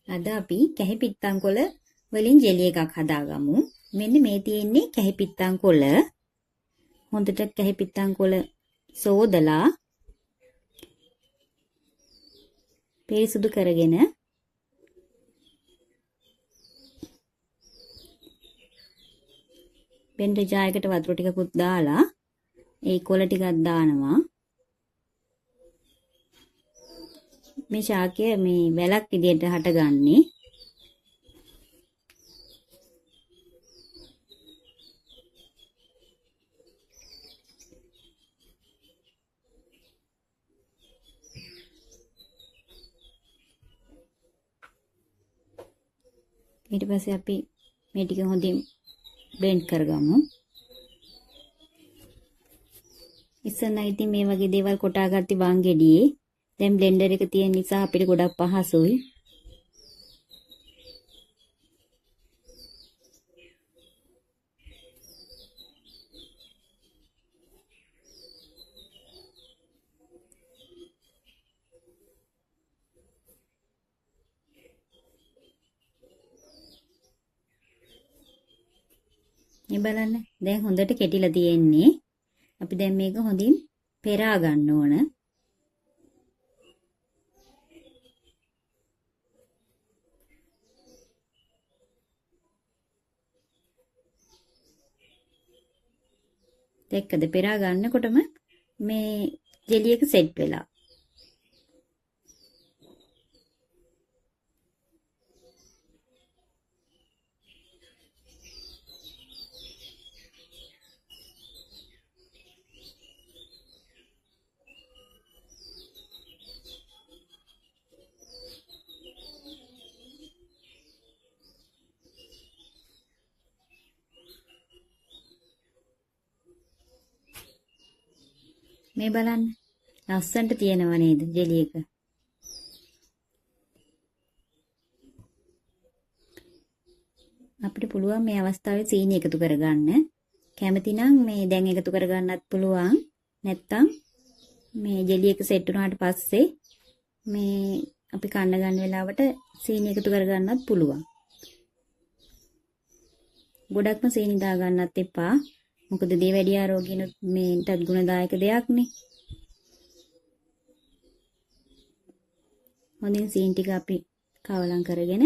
අද අපි කැහි පිත්තන් කොළ වලින් ජෙලි එකක් හදාගමු. මෙන්න මේ තියෙන්නේ කැහි පිත්තන් කොළ. හොඳට කැහි පිත්තන් කොළ සෝදලා පිරිසුදු කරගෙන බෙන්ඩ ජායකට වතුර ටිකකුත් දාලා ඒ කොළ ටිකක් දානවා. මේ ශාකය මේ වැලක් විදියට හටගන්නේ. ඊට පස්සේ අපි මේ ටික හොඳින් බ්ලෙන්ඩ් කරගමු. ඉස්සෙල්ලා ඉතින් මේ වගේ දේවල් කොටා ගatti වං ගෙඩියේ. දැන් බ්ලෙන්ඩර් එක තියෙන නිසා අපිට ගොඩක් පහසුයි. මේ බලන්න දැන් හොඳට කෙටිලා තියෙන්නේ. අපි දැන් මේක හොඳින් පෙරා ගන්න ඕන. දැක්කද පෙරා ගන්නකොටම මේ ජෙලි එක සෙට් වෙලා. මේ බලන්න ලස්සනට තියෙනව නේද ජෙලි එක. අපිට පුළුවන් මේ අවස්ථාවේ සීනි එකතු කරගන්න. කැමති නම් මේ දැන් එකතු කරගන්නත් පුළුවන්. නැත්තම් මේ ජෙලි එක සෙට් වුණාට පස්සේ මේ අපි කන්න ගන්න වෙලාවට සීනි එකතු කරගන්නත් පුළුවන්. ගොඩක්ම සීනි දා ගන්නත් එපා. මොකද දේවැඩිය ආරෝගිනුත් මේටත් ගුණදායක දෙයක්නේ. හොඳින් සීන් ටික අපි කවලම් කරගෙන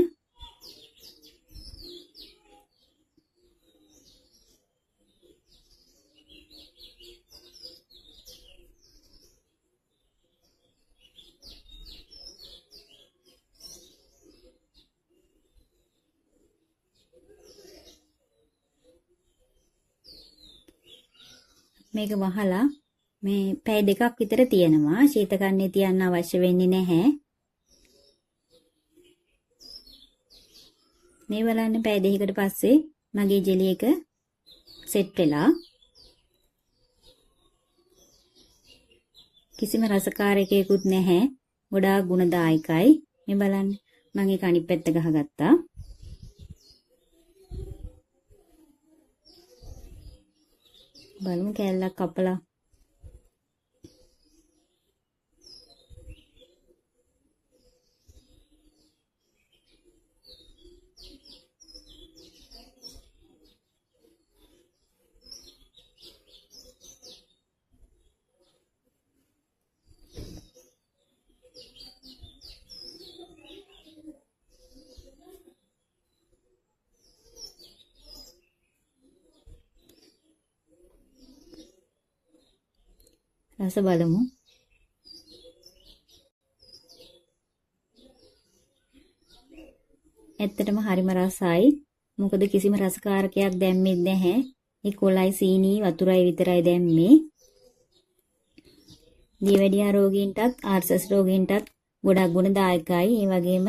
මේක වහලා මේ පැය දෙකක් විතර තියෙනවා. ශීතකරණේ තියන්න අවශ්‍ය වෙන්නේ නැහැ. මේ බලන්න පැය දෙකකට පස්සේ මගේ ජෙලි එක සෙට් වෙලා. කිසිම රසකාරකයකුත් නැහැ. ගොඩාක් ගුණදායකයි. මේ බලන්න මම ඒක අනිත් පැත්ත ගහගත්තා. බලමු කෑල්ලක් කපලා රස බලමු. ඇත්තටම හරිම රසයි. මොකද කිසිම රසකාරකයක් දැම්මෙත් නැහැ. ඒ කොළයි සීනි වතුරයි විතරයි දැම්මේ. දියවැඩියා රෝගීන්ටත් ආර්සස් රෝගීන්ටත් ගොඩක් ගුණදායකයි. ඒ වගේම